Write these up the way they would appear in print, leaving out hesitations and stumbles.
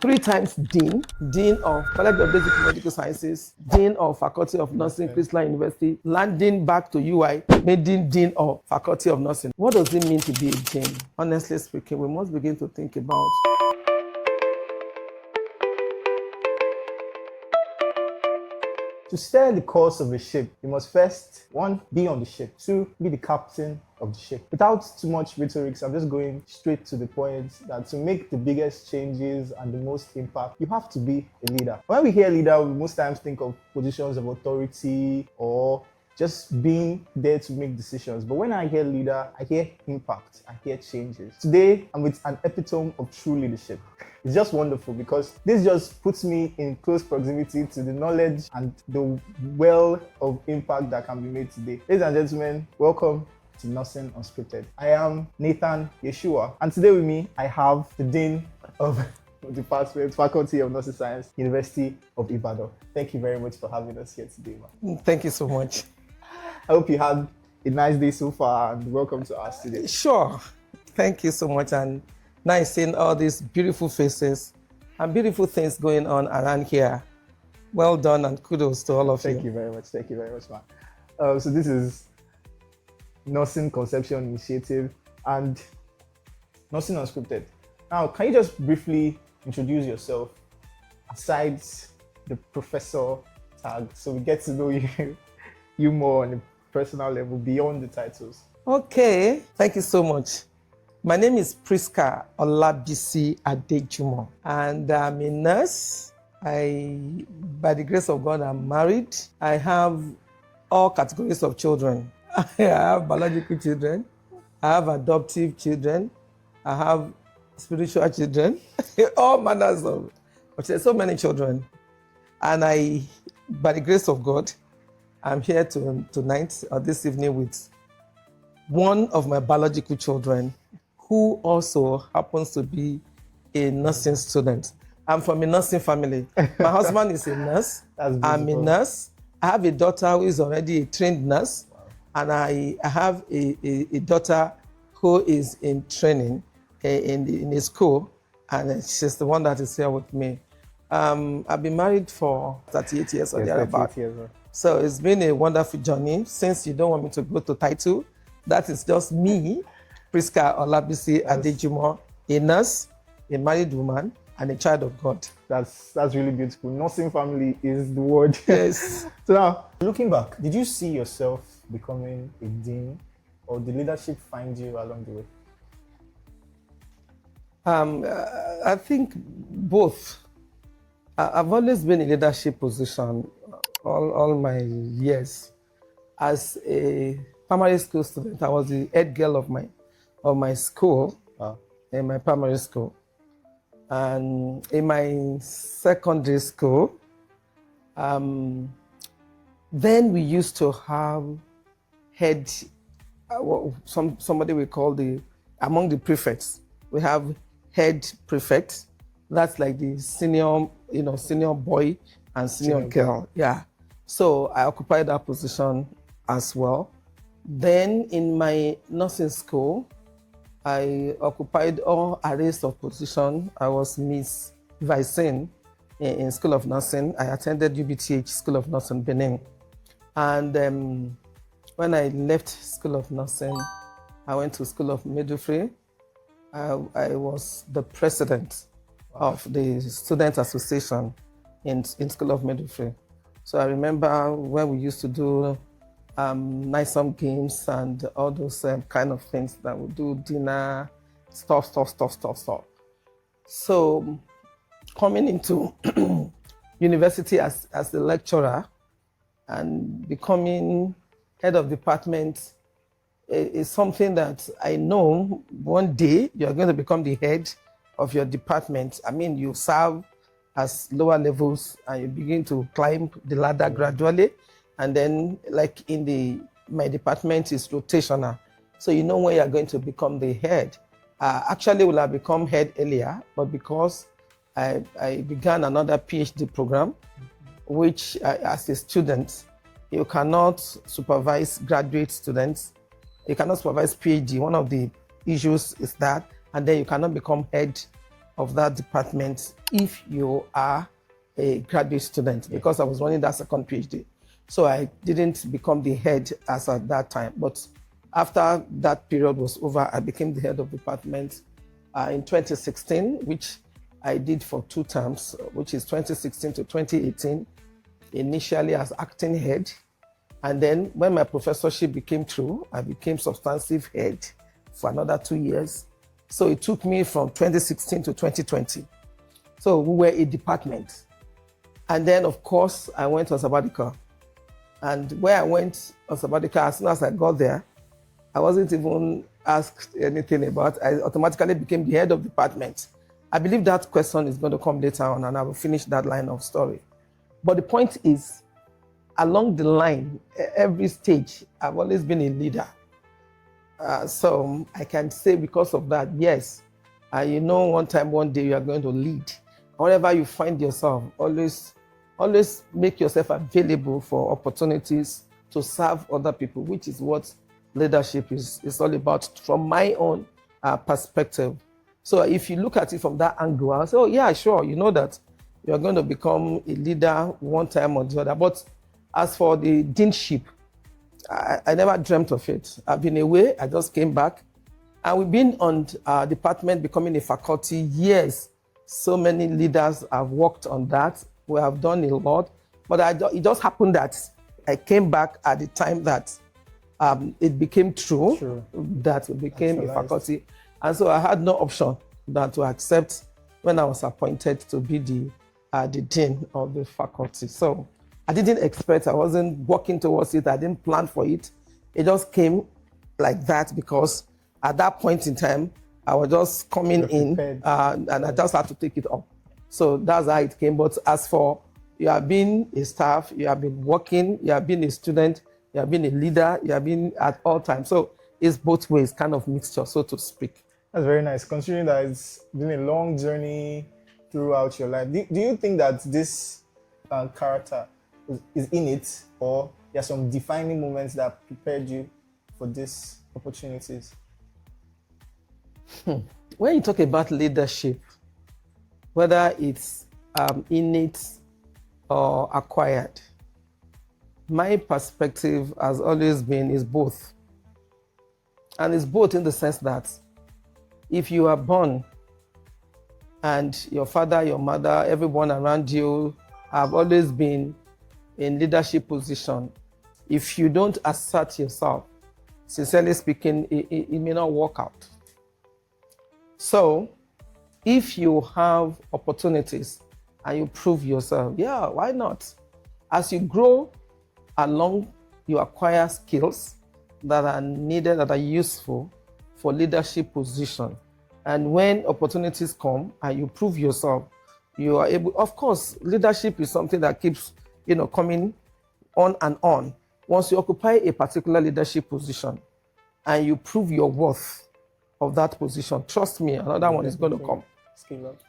3 times Dean, Dean of College of Basic Medical Sciences, Dean of Faculty of Nursing, Christland University, landing back to UI, made Dean of Faculty of Nursing. What does it mean to be a Dean? Honestly speaking, we must begin to think about to steer the course of a ship, you must first, 1, be on the ship, 2, be the captain of the ship. Without too much rhetoric, I'm just going straight to the point that to make the biggest changes and the most impact, you have to be a leader. When we hear leader, we most times think of positions of authority or just being there to make decisions. But when I hear leader, I hear impact, I hear changes. Today, I'm with an epitome of true leadership. It's just wonderful because this just puts me in close proximity to the knowledge and the well of impact that can be made today. Ladies and gentlemen, welcome to Nursing Unscripted. I am Nathan Yeshua, and today with me, I have the Dean of Department, Faculty of Nursing Science, University of Ibadan. Thank you very much for having us here today, man. Thank you so much. I hope you had a nice day so far, and welcome to us today. Sure. Thank you so much. And nice seeing all these beautiful faces and beautiful things going on around here. Well done and kudos to all of you. Thank you very much. Thank you very much, man. So this is Nursing Conception Initiative and Nursing Unscripted. Now, can you just briefly introduce yourself aside the professor tag so we get to know you more on a personal level beyond the titles? Okay, thank you so much. My name is Prisca Adejumo, and I'm a nurse. By the grace of God, I'm married. I have all categories of children. I have biological children, I have adoptive children, I have spiritual children, all manners of, there's so many children. And by the grace of God, I'm here tonight or this evening with one of my biological children who also happens to be a nursing student. I'm from a nursing family. My husband is a nurse. I'm a nurse. I have a daughter who is already a trained nurse. And I have a daughter who is in training in a school, and she's the one that is here with me. I've been married for 38 years or thereabout. So it's been a wonderful journey. Since you don't want me to go to title, that is just me, Prisca Adejumo, a nurse, a married woman, and a child of God. That's really beautiful. Nursing family is the word. Yes. So now, looking back, did you see yourself becoming a dean, or did leadership find you along the way? I think both. I've always been in leadership position all my years. As a primary school student, I was the head girl of my school, in my primary school. And in my secondary school, then we used to have head, somebody we call among the prefects, we have head prefect. That's like the senior boy and senior girl. Yeah. So I occupied that position as well. Then in my nursing school, I occupied all arrays of position. I was Miss Vicin in School of Nursing. I attended UBTH School of Nursing, Benin. And when I left School of Nursing, I went to School of Midwifery. I was the president of the Student Association in School of Midwifery. So I remember when we used to do NISOM games and all those kind of things that we do, dinner, stuff. So coming into university as a lecturer and becoming head of department is something that I know one day you're going to become the head of your department. I mean, you serve as lower levels and you begin to climb the ladder gradually. And then like my department is rotational. So you know when you're going to become the head. Actually, will have become head earlier, but because I began another PhD program, which as a student, you cannot supervise graduate students. You cannot supervise PhD. One of the issues is that, and then you cannot become head of that department if you are a graduate student, because I was running that second PhD. So I didn't become the head as at that time. But after that period was over, I became the head of department in 2016, which I did for 2 terms, which is 2016 to 2018, initially as acting head. And then when my professorship became true, I became substantive head for another 2 years. So it took me from 2016 to 2020. So we were a department. And then, of course, I went on sabbatical. And where I went on sabbatical, as soon as I got there, I wasn't even asked anything about. I automatically became the head of department. I believe that question is going to come later on, and I will finish that line of story. But the point is, along the line, every stage, I've always been a leader. So I can say because of that, yes, you know, one day you are going to lead. Wherever you find yourself, always make yourself available for opportunities to serve other people, which is what leadership is all about from my own perspective. So if you look at it from that angle, I'll say, oh yeah, sure, you know that you're going to become a leader one time or the other. But as for the deanship, I never dreamt of it. I've been away, I just came back. And we've been on department becoming a faculty years. So many leaders have worked on that. We have done a lot. But it just happened that I came back at the time that it became true that we became a faculty. And so I had no option than to accept when I was appointed to be the dean of the faculty. So I didn't expect, I wasn't working towards it, I didn't plan for it. It just came like that because at that point in time, I was just coming in and I just had to take it up. So that's how it came. But as for you have been a staff, you have been working, you have been a student, you have been a leader, you have been at all times. So it's both ways, kind of mixture, so to speak. That's very nice, considering that it's been a long journey throughout your life. Do you think that this character is in it, or there are some defining moments that prepared you for these opportunities? When you talk about leadership, whether it's innate or acquired, my perspective has always been is both. And it's both in the sense that if you are born and your father, your mother, everyone around you have always been in leadership position, if you don't assert yourself, sincerely speaking, it may not work out. So if you have opportunities and you prove yourself, yeah, why not? As you grow along, you acquire skills that are needed, that are useful for leadership position. And when opportunities come and you prove yourself, you are able, of course, leadership is something that keeps, coming on and on. Once you occupy a particular leadership position and you prove your worth of that position, trust me, another one is going to come.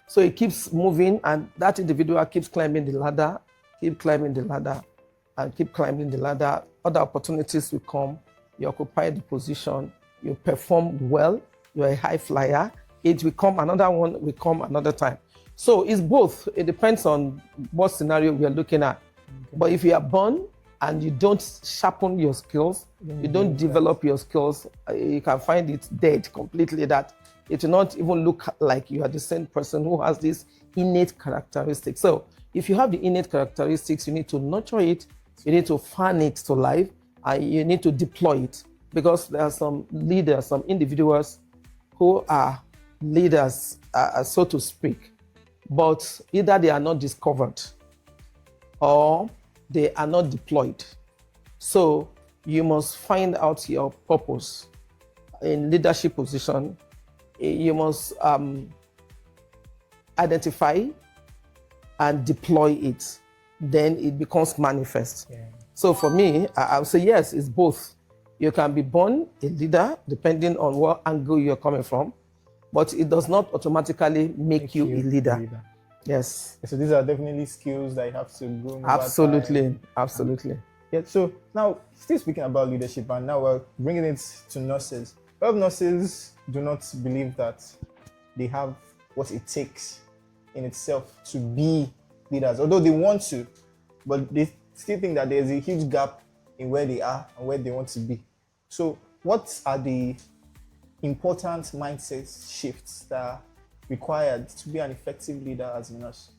So it keeps moving, and that individual keeps climbing the ladder, and keep climbing the ladder. Other opportunities will come. You occupy the position, you perform well, you're a high flyer. It will come, another one will come another time. So it's both. It depends on what scenario we are looking at. Okay. But if you are born and you don't sharpen your skills, you don't develop your skills, you can find it dead completely, that it will not even look like you are the same person who has these innate characteristics. So if you have the innate characteristics, you need to nurture it, you need to fan it to life, and you need to deploy it. Because there are some leaders, some individuals who are leaders, so to speak, but either they are not discovered or they are not deployed. So you must find out your purpose in leadership position. You must identify and deploy it. Then it becomes manifest. Yeah. So for me, I would say yes, it's both. You can be born a leader depending on what angle you're coming from, but it does not automatically make you a leader. Yes. So these are definitely skills that you have to grow. Absolutely. Yeah. So now, still speaking about leadership, and now we're bringing it to nurses. A lot of nurses do not believe that they have what it takes in itself to be leaders. Although they want to, but they still think that there's a huge gap in where they are and where they want to be. So what are the important mindset shifts that are required to be an effective leader as a nurse?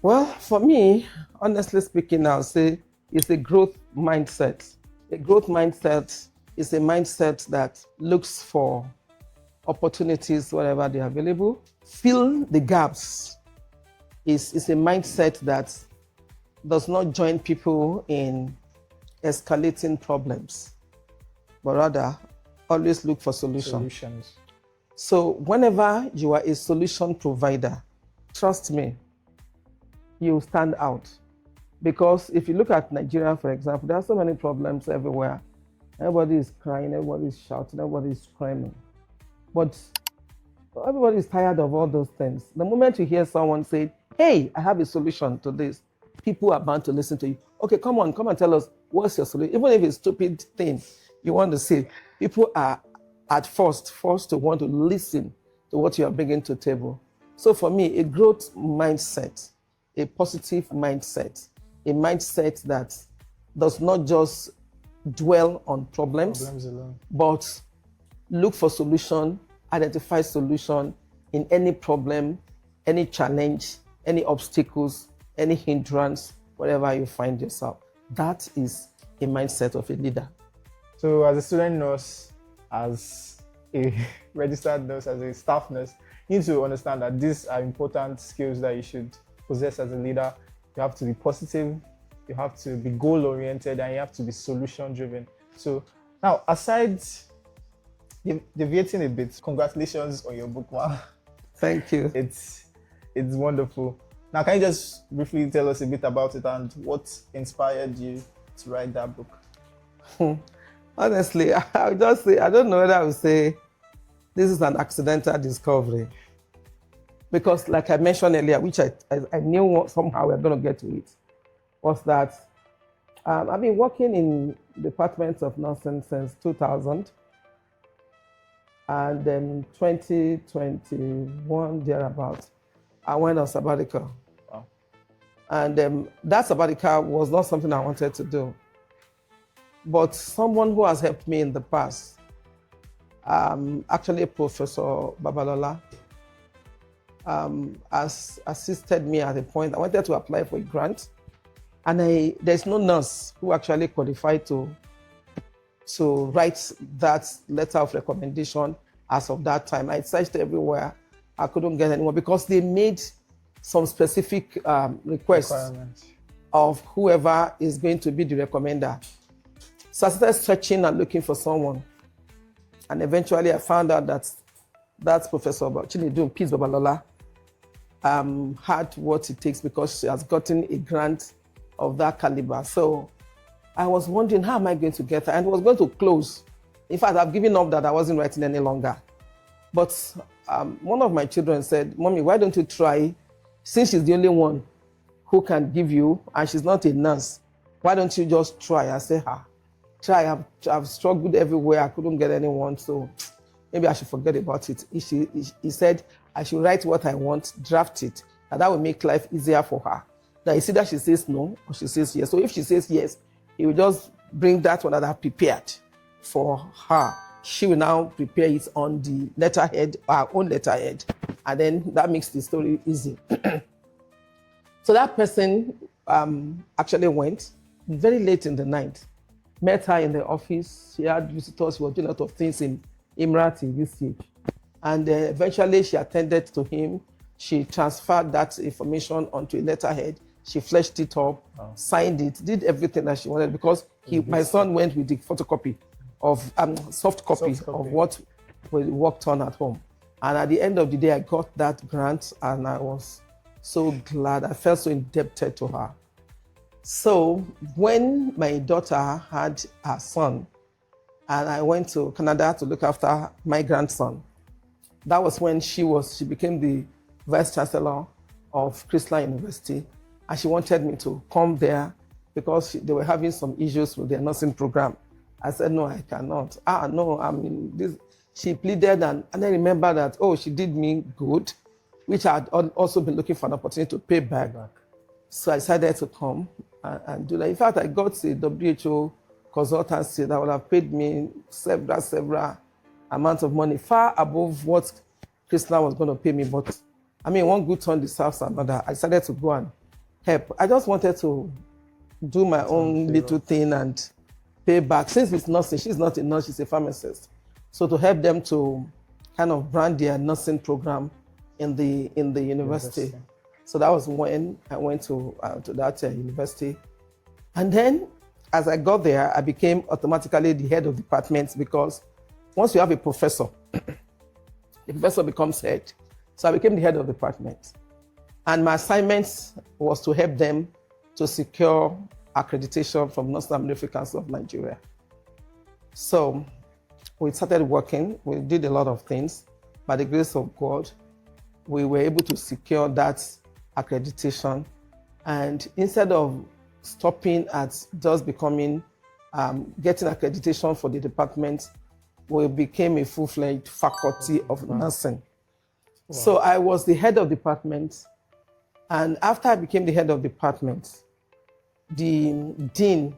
Well, for me, honestly speaking, I'll say it's a growth mindset. A growth mindset is a mindset that looks for opportunities wherever they're available, fill the gaps. Is a mindset that does not join people in escalating problems, but rather always look for solutions. So whenever you are a solution provider, trust me, you stand out. Because if you look at Nigeria, for example, there are so many problems everywhere. Everybody is crying, everybody is shouting, everybody is screaming. But everybody is tired of all those things. The moment you hear someone say, hey, I have a solution to this, people are bound to listen to you. Okay, come and tell us, what's your solution? Even if it's a stupid thing you want to say, people are at first forced to want to listen to what you are bringing to the table. So for me, a growth mindset, a positive mindset, a mindset that does not just dwell on problems alone, but look for solution, identify solution in any problem, any challenge, any obstacles, any hindrance, wherever you find yourself. That is a mindset of a leader. So as a student nurse, as a registered nurse, as a staff nurse, you need to understand that these are important skills that you should possess as a leader. You have to be positive, you have to be goal-oriented, and you have to be solution-driven. So now, aside deviating a bit, congratulations on your book, man. Thank you. It's wonderful. Now, can you just briefly tell us a bit about it and what inspired you to write that book? Honestly, I'll just say, I don't know whether I would say this is an accidental discovery. Because like I mentioned earlier, which I knew somehow we are going to get to it, was that I've been working in departments of nursing since 2000. And then 2021, thereabouts, I went on sabbatical. Wow. And that sabbatical was not something I wanted to do. But someone who has helped me in the past, actually Professor Babalola, has assisted me at a point. I wanted to apply for a grant, and there's no nurse who actually qualified to write that letter of recommendation as of that time. I searched everywhere. I couldn't get anyone because they made some specific requests of whoever is going to be the recommender. So I started searching and looking for someone. And eventually I found out that that's Professor Chinedum Peace Babalola had what it takes because she has gotten a grant of that caliber. So I was wondering, how am I going to get her? And it was going to close. In fact, I've given up that I wasn't writing any longer. But one of my children said, Mommy, why don't you try, since she's the only one who can give you, and she's not a nurse, why don't you just try? I said, try. I've struggled everywhere. I couldn't get anyone, so maybe I should forget about it. He said, I should write what I want, draft it, and that will make life easier for her. Now, you see that she says no, or she says yes. So if she says yes, he will just bring that one that I've prepared for her. She will now prepare it on the letterhead, our own letterhead, and then that makes the story easy. So that person actually went very late in the night, met her in the office. She had visitors, she was doing a lot of things in Emirati UCH. And eventually she attended to him. She transferred that information onto a letterhead. She fleshed it up, signed it, did everything that she wanted because my son went with the photocopy of soft copy of what we worked on at home. And at the end of the day, I got that grant and I was so glad. I felt so indebted to her. So when my daughter had her son and I went to Canada to look after my grandson, that was when she became the vice chancellor of Christland University. And she wanted me to come there because they were having some issues with their nursing program. I said, no, I cannot. No, I mean, this. she pleaded, and I remember that, oh, she did me good, which I had also been looking for an opportunity to pay back. So I decided to come and do that. In fact, I got a WHO consultancy that would have paid me several amounts of money, far above what Prisca was going to pay me. But I mean, one good turn deserves another. I decided to go and help. I just wanted to do my own little thing and pay back. Since it's nursing, she's not a nurse, she's a pharmacist. So to help them to kind of brand their nursing program in the university. So that was when I went to that university. And then as I got there, I became automatically the head of department, because once you have a professor, the professor becomes head. So I became the head of department. And my assignment was to help them to secure accreditation from Nursing and Midwifery Council of Nigeria. So we started working. We did a lot of things. By the grace of God, we were able to secure that accreditation. And instead of stopping at just becoming, getting accreditation for the department, we became a full-fledged faculty of nursing. Wow. So I was the head of department. And after I became the head of department, the dean,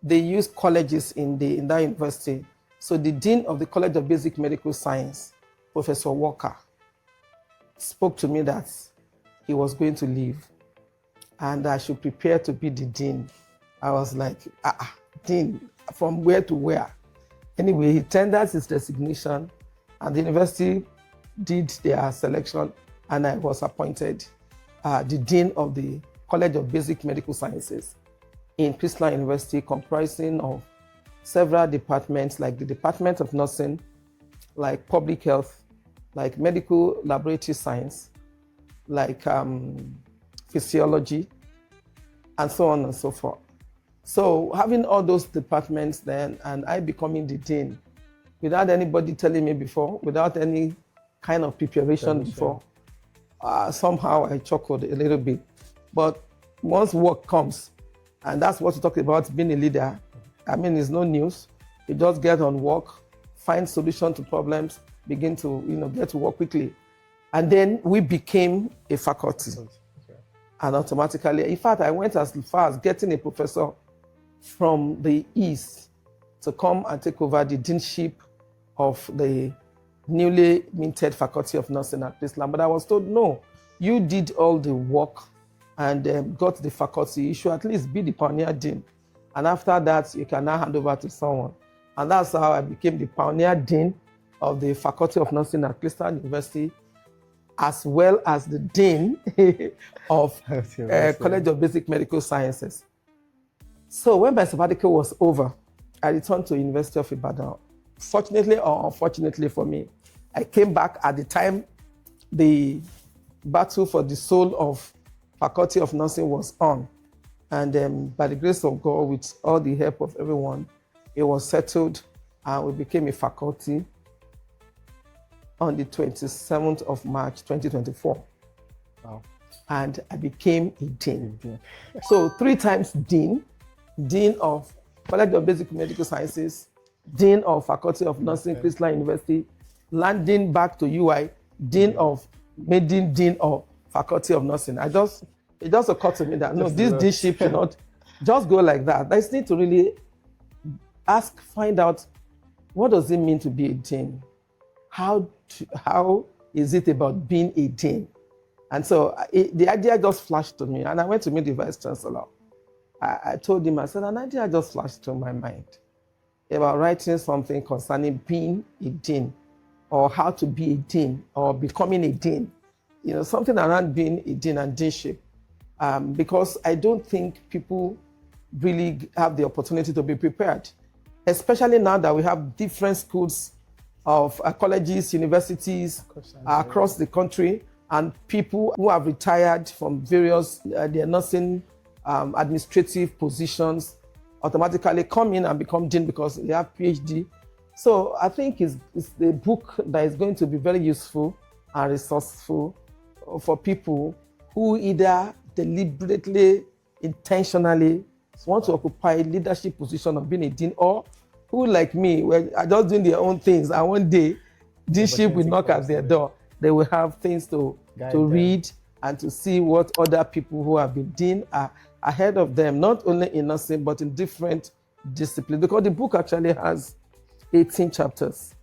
they used colleges in that university. So the dean of the College of Basic Medical Science, Professor Walker, spoke to me that he was going to leave and I should prepare to be the dean. I was like, dean, from where to where? Anyway, he tendered his resignation and the university did their selection and I was appointed the dean of the College of Basic Medical Sciences in Prisca University, comprising of several departments like the Department of Nursing, like Public Health, like Medical Laboratory Science, like Physiology, and so on and so forth. So having all those departments then, and I becoming the dean, without anybody telling me before, without any kind of preparation before, somehow I chuckled a little bit. But once work comes, and that's what you talk about, being a leader, I mean, it's no news. You just get on work, find solution to problems, begin to get to work quickly. And then we became a faculty. Okay. And automatically, in fact, I went as far as getting a professor from the East to come and take over the deanship of the newly minted Faculty of Nursing at Prisca. But I was told, no, you did all the work and got the faculty. You should at least be the pioneer dean. And after that, you can now hand over to someone. And that's how I became the pioneer dean of the Faculty of Nursing at Prisca University, as well as the dean of College of Basic Medical Sciences. So when my sabbatical was over, I returned to University of Ibadan. Fortunately or unfortunately for me, I came back at the time the battle for the soul of Faculty of Nursing was on. And by the grace of God, with all the help of everyone, it was settled and we became a faculty on the 27th of March, 2024. Wow. And I became a dean. So 3 times dean of College of Basic Medical Sciences, dean of Faculty of Nursing, Prisca University, landing back to UI, dean of Faculty of Nursing. It just occurred to me that no, this deanship should not just go like that. I just need to really find out, what does it mean to be a dean? How is it about being a dean? And so the idea just flashed to me, and I went to meet the Vice Chancellor. I told him, I said, an idea just flashed to my mind about writing something concerning being a dean, or how to be a dean, or becoming a dean. Something around being a dean and deanship. Because I don't think people really have the opportunity to be prepared, especially now that we have different schools of colleges, universities across the country, and people who have retired from various their nursing administrative positions automatically come in and become dean because they have PhD. So I think it's the book that is going to be very useful and resourceful for people who either deliberately, intentionally want to occupy leadership position of being a dean, or who, like me, were just doing their own things, and one day deanship will opportunity knock at comes their to door. They will have things to guide them. read and to see what other people who have been dean are ahead of them, not only in nursing, but in different disciplines. Because the book actually has 18 chapters,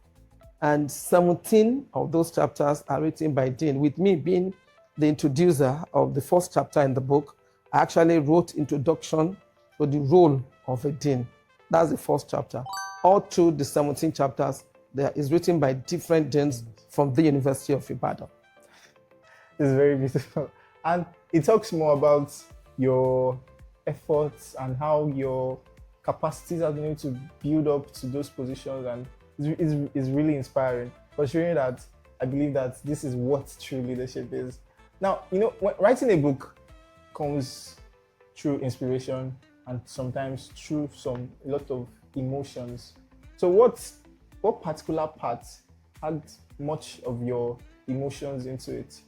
and 17 of those chapters are written by dean. With me being the introducer of the first chapter in the book, I actually wrote introduction to the role of a dean. That's the first chapter. All through the 17 chapters, there is written by different deans from the University of Ibadan. It's very beautiful. And it talks more about your efforts and how your capacities have been able to build up to those positions, and it's really inspiring, considering that I believe that this is what true leadership is. Now, writing a book comes through inspiration and sometimes through a lot of emotions. So what particular part had much of your emotions into it?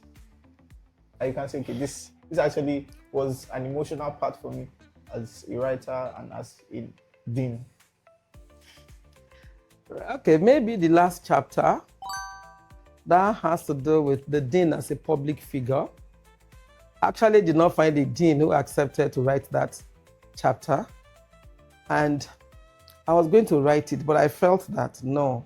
And you can say, okay, this actually was an emotional part for me as a writer and as a dean. Okay, maybe the last chapter that has to do with the dean as a public figure. I actually did not find a dean who accepted to write that chapter, and I was going to write it, but I felt that no,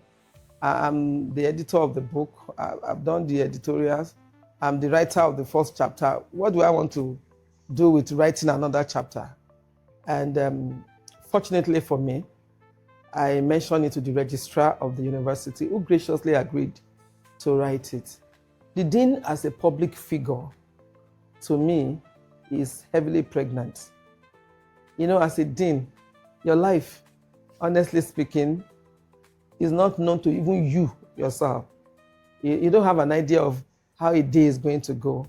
I'm the editor of the book. I've done the editorials. I'm the writer of the first chapter. What do I want to do with writing another chapter? And fortunately for me, I mentioned it to the registrar of the university, who graciously agreed to write it. The dean as a public figure, to me, is heavily pregnant. As a dean, your life, honestly speaking, is not known to even you yourself. You don't have an idea of how a day is going to go.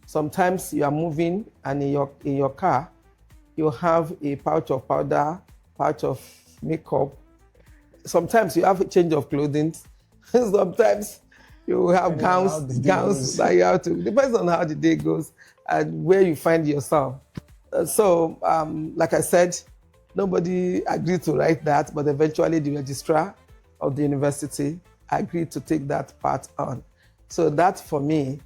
Sometimes you are moving, and in your car, you have a pouch of powder, pouch of makeup. Sometimes you have a change of clothing. Sometimes you have gowns that you have to. Depends on how the day goes and where you find yourself. So, like I said, nobody agreed to write that, but eventually the registrar of the university agreed to take that part on. So that, for me,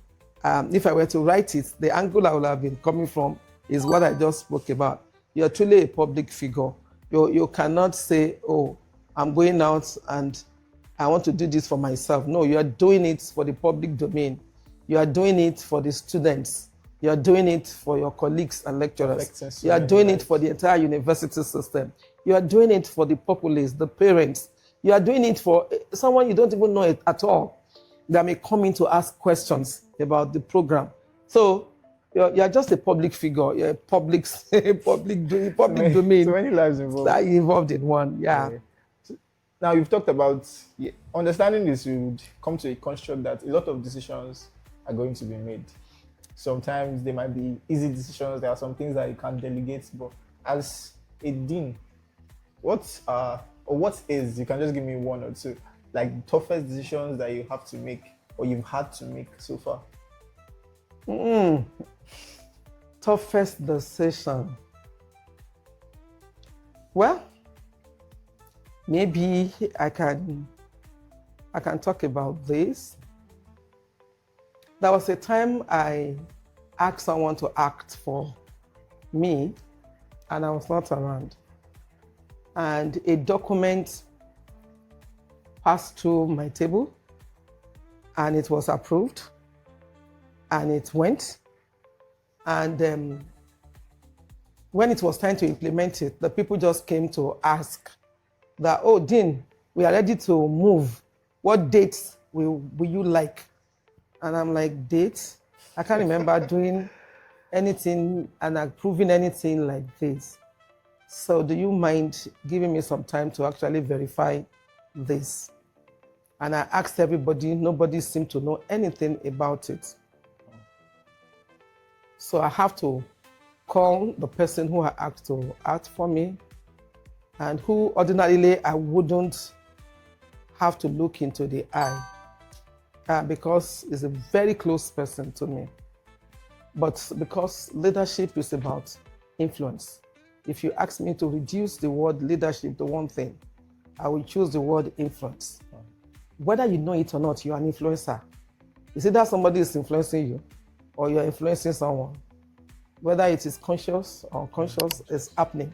if I were to write it, the angle I would have been coming from is what I just spoke about. You're truly a public figure. You cannot say, oh, I'm going out and I want to do this for myself. No, you are doing it for the public domain. You are doing it for the students. You are doing it for your colleagues and lecturers. You are doing it for the entire university system. You are doing it for the populace, the parents. You are doing it for someone you don't even know it at all, that may come in to ask questions about the program. So you're just a public figure. You're a public domain. So many lives involved. That involved in one, yeah. Now, you've talked about understanding this. You would come to a construct that a lot of decisions are going to be made. Sometimes they might be easy decisions. There are some things that you can delegate. But as a dean, you can just give me one or two, like toughest decisions that you have to make or you've had to make so far? Toughest decision. Well, maybe I can talk about this. There was a time I asked someone to act for me, and I was not around. And a document passed through my table, and it was approved, and it went. And when it was time to implement it, the people just came to ask that, oh, Dean, we are ready to move. What dates will you like? And I'm like, dates? I can't remember doing anything and approving anything like this. So do you mind giving me some time to actually verify this? And I asked everybody, nobody seemed to know anything about it. So I have to call the person who I asked to act for me, and who ordinarily I wouldn't have to look into the eye, because he's a very close person to me. But because leadership is about influence, if you ask me to reduce the word leadership to one thing, I will choose the word influence. whether you know it or not, you're an influencer. You see that somebody is influencing you or you're influencing someone. Whether it is conscious or unconscious, it's happening.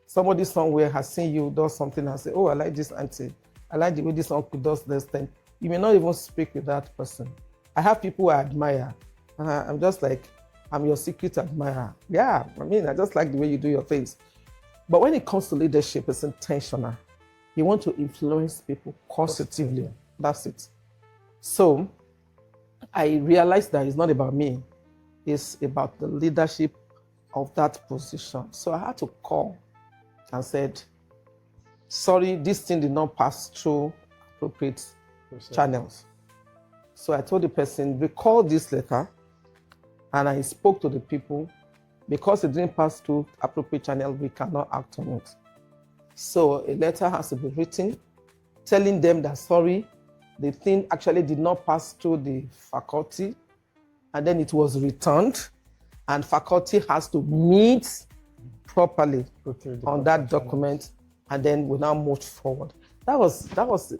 Somebody somewhere has seen you do something and say, oh, I like this auntie. I like the way this uncle does this thing. You may not even speak with that person. I have people I admire. And I'm just like, I'm your secret admirer. Yeah, I just like the way you do your things. But when it comes to leadership, it's intentional. You want to influence people positively. That's it. So I realized that it's not about me. It's about the leadership of that position. So I had to call and said, sorry, this thing did not pass through appropriate channels. So I told the person, recall this letter, and I spoke to the people. Because it didn't pass through appropriate channel, we cannot act on it. So a letter has to be written telling them that, sorry, the thing actually did not pass through the faculty, and then it was returned, and faculty has to meet properly on that document, and then we now moved forward. That was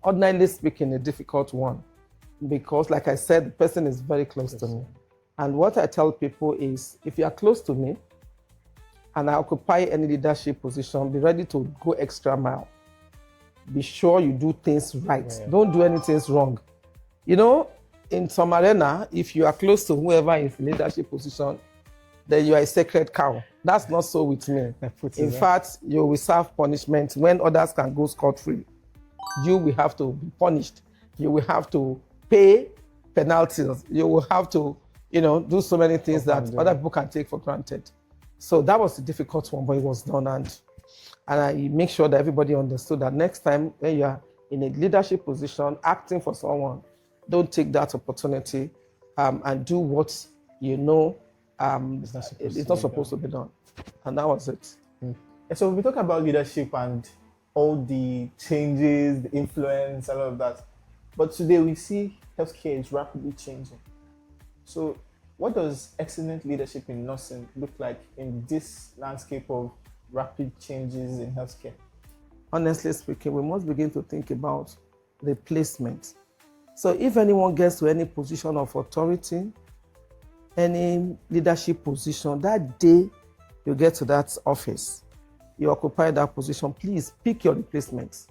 ordinarily speaking, a difficult one, because like I said, the person is very close to me. And what I tell people is, if you are close to me and I occupy any leadership position, be ready to go extra mile. Be sure you do things right. Yeah. Don't do anything wrong. You know, in some arena, if you are close to whoever is in leadership position, then you are a sacred cow. That's not so with me. In fact, you will serve punishment when others can go scot-free. You will have to be punished. You will have to pay penalties. You will have to do so many things that other people can take for granted. So that was a difficult one, but it was done. And I make sure that everybody understood that next time when you are in a leadership position, acting for someone, don't take that opportunity and do what you know it's not supposed to be done. And that was it. And so we talk about leadership and all the changes, the influence, and all of that. But today we see healthcare is rapidly changing. So what does excellent leadership in nursing look like in this landscape of rapid changes in healthcare? Honestly speaking, we must begin to think about replacement. So if anyone gets to any position of authority, any leadership position, that day you get to that office, you occupy that position, please pick your replacements.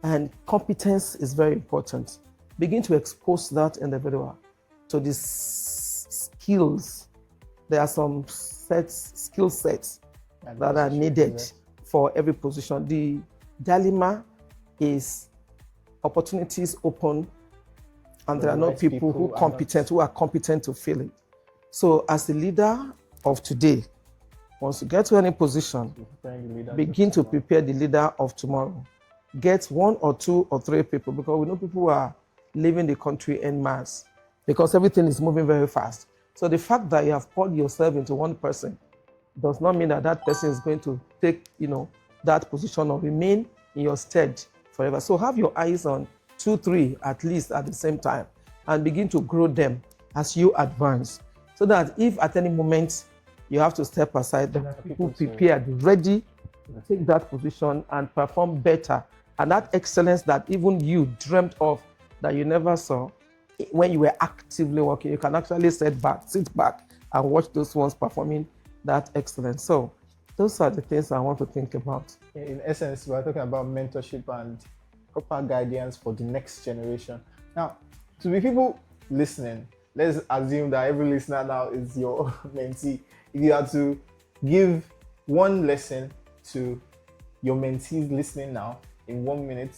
And competence is very important. Begin to expose that individual to these skills. There are some skill sets that are needed for every position. The dilemma is opportunities open, and there are no people who are competent to fill it. So as a leader of today, once you get to any position, begin to prepare the leader of tomorrow. Get 1 or 2 or 3 people, because we know people who are leaving the country en masse because everything is moving very fast. So the fact that you have poured yourself into one person does not mean that that person is going to take, that position or remain in your stead forever. So have your eyes on 2, 3 at least at the same time, and begin to grow them as you advance, so that if at any moment you have to step aside, there are people prepared, ready to take that position and perform better. And that excellence that even you dreamt of that you never saw, when you were actively working, you can actually sit back and watch those ones performing that excellence. So those are the things I want to think about. In essence, we're talking about mentorship and proper guidance for the next generation. Now, to the people listening, let's assume that every listener now is your mentee. If you had to give one lesson to your mentees listening now in 1 minute,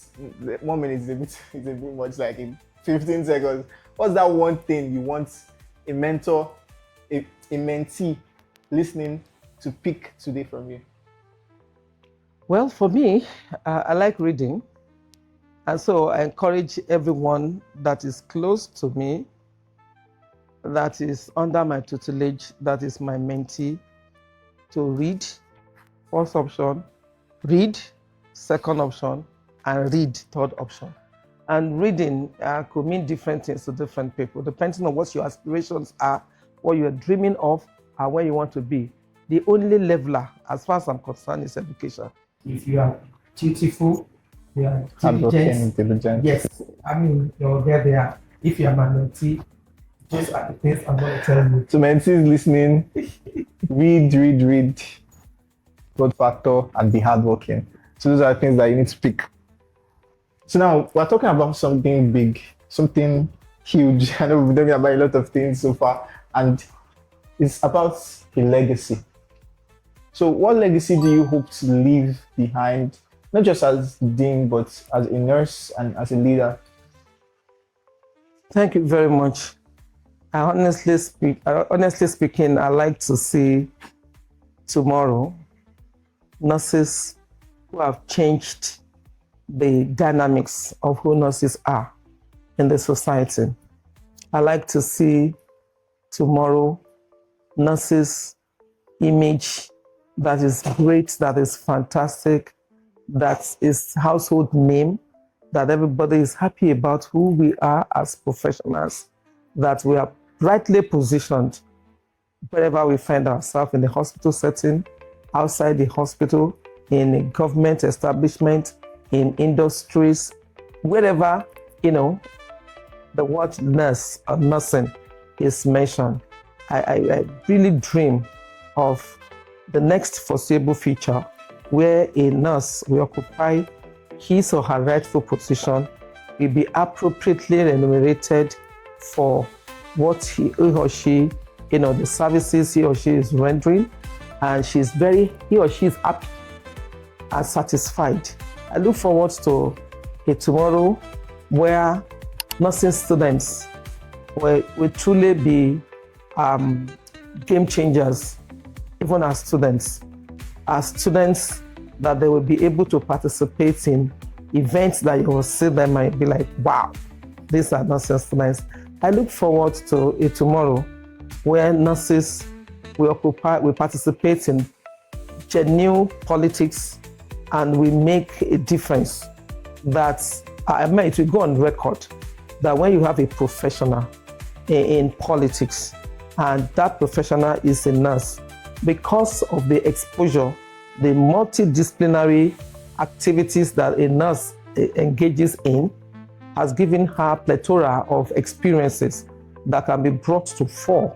1 minute is a bit much, like in 15 seconds. What's that one thing you want a mentor, a mentee listening to pick today from you? Well, for me, I like reading. And so I encourage everyone that is close to me, that is under my tutelage, that is my mentee, to read. First option, read. Second option, and read. Third option. And reading could mean different things to different people, depending on what your aspirations are, what you're dreaming of, and where you want to be. The only leveler, as far as I'm concerned, is education. If you are dutiful, You are Hardworking, diligent. diligent. Yes, I mean, you'll get there. If you are my mentee, those are the things I'm going to tell you. So mentees listening, read, growth factor, and be hardworking. So those are things that you need to pick. So now we're talking about something big, something huge. I know we've been talking about a lot of things so far, and it's about a legacy. So what legacy do you hope to leave behind, not just as dean, but as a nurse and as a leader? Thank you very much. Honestly speaking, I like to see tomorrow nurses who have changed the dynamics of who nurses are in the society. I like to see tomorrow nurses' image that is great, that is fantastic, that is household name, that everybody is happy about who we are as professionals, that we are rightly positioned wherever we find ourselves, in the hospital setting, outside the hospital, in a government establishment, in industries, wherever, the word nurse or nursing is mentioned. I really dream of the next foreseeable future where a nurse will occupy his or her rightful position, will be appropriately remunerated for what he or she, the services he or she is rendering, and he or she is happy and satisfied. I look forward to a tomorrow where nursing students will truly be game changers, even as students that they will be able to participate in events that you will see them might be like, wow, these are nursing students. I look forward to a tomorrow where nurses will participate in genuine politics, and we make a difference. That it will go on record that when you have a professional in politics and that professional is a nurse, because of the exposure, the multidisciplinary activities that a nurse engages in, has given her a plethora of experiences that can be brought to fore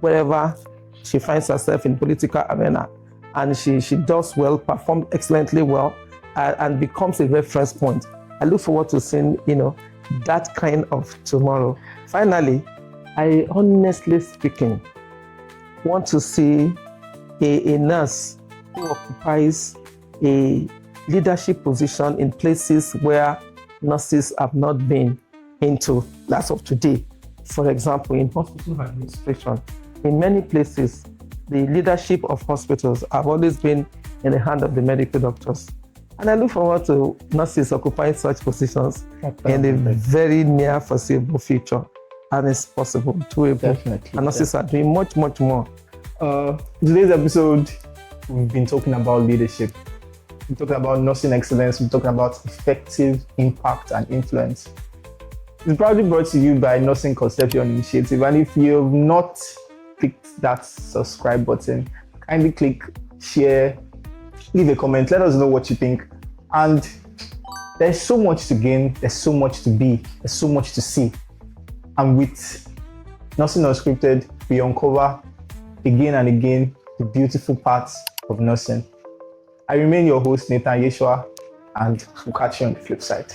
wherever she finds herself in political arena. And she does well, performs excellently well, and becomes a reference point. I look forward to seeing, that kind of tomorrow. Finally, I honestly speaking want to see a nurse who occupies a leadership position in places where nurses have not been into as of today. For example, in hospital administration, in many places, the leadership of hospitals have always been in the hand of the medical doctors. And I look forward to nurses occupying such positions in the very near foreseeable future. And it's possible, doable. Definitely. And nurses are doing much, much more. Today's episode, we've been talking about leadership. We're talking about nursing excellence. We're talking about effective impact and influence. It's proudly brought to you by Nursing Conception Initiative. And if you have not clicked that subscribe button, kindly click, share, leave a comment, let us know what you think. And there's so much to gain, there's so much to be, there's so much to see. And with Nursing Unscripted, we uncover again and again the beautiful parts of nursing. I remain your host, Nathan Yeshua, and we'll catch you on the flip side.